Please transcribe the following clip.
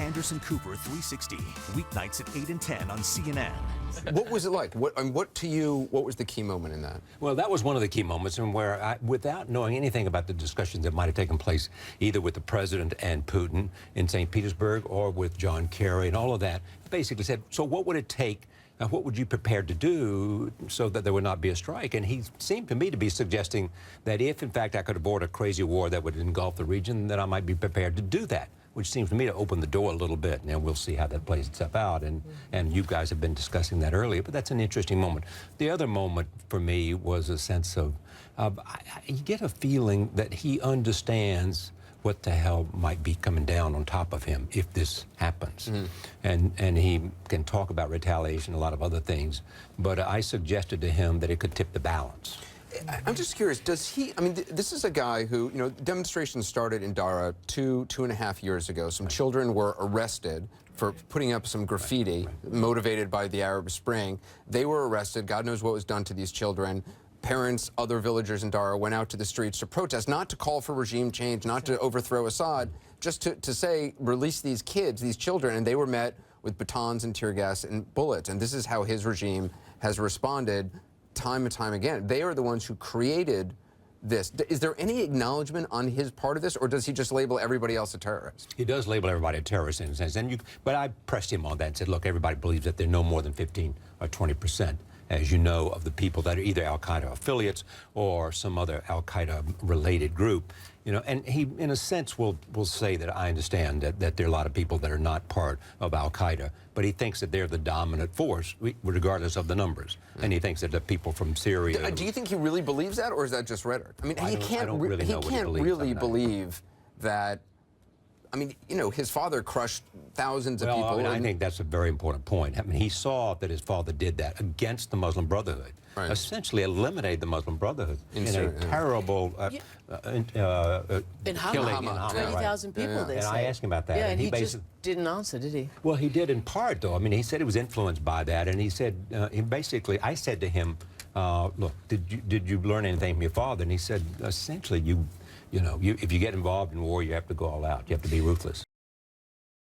Anderson Cooper 360, weeknights at 8 and 10 on CNN. What was it like? What to you, what was the key moment in that? Well, that was one of the key moments, and where without knowing anything about the discussions that might have taken place either with the president and Putin in St. Petersburg or with John Kerry and all of that, basically said, so what would it take? What would you prepare to do so that there would not be a strike? And he seemed to me to be suggesting that if, in fact, I could avoid a crazy war that would engulf the region, that I might be prepared to do that, which seems to me to open the door a little bit. And we'll see how that plays itself out. And you guys have been discussing that earlier, but that's an interesting moment. The other moment for me was a sense of, you get a feeling that he understands what the hell might be coming down on top of him if this happens. And he can talk about retaliation, a lot of other things, but I suggested to him that it could tip the balance. I'm just curious, does he, I mean, this is a guy who, you know, demonstrations started in Dara two and a half years ago. Some children were arrested for putting up some graffiti motivated by the Arab Spring. They were arrested. God knows what was done to these children. Parents, other villagers in Dara went out to the streets to protest, not to call for regime change, not to overthrow Assad, just to say, release these kids, these children, and they were met with batons and tear gas and bullets. And this is how his regime has responded time and time again. They are the ones who created this. Is there any acknowledgement on his part of this, or does he just label everybody else a terrorist? He does label everybody a terrorist in a sense, but I pressed him on that and said, look, everybody believes that they're no more than 15 or 20%. As you know, of the people that are either al-Qaeda affiliates or some other al-Qaeda related group. You know, and he, in a sense, will say that I understand that there are a lot of people that are not part of al-Qaeda, but he thinks that they're the dominant force, regardless of the numbers. And he thinks that the people from Syria... Do you think he really believes that, or is that just rhetoric? I mean, he can't really believe that... I mean, you know, his father crushed thousands of people. I mean, I think that's a very important point. I mean, he saw that his father did that against the Muslim Brotherhood, essentially eliminated the Muslim Brotherhood in a terrible in killing in Hama, 20,000 people, they and say. I asked him about that. Yeah, and he just didn't answer, did he? Well, he did in part, though. I mean, he said he was influenced by that, and he said, I said to him, look, did you learn anything from your father? And he said, essentially, if you get involved in war, you have to go all out. You have to be ruthless.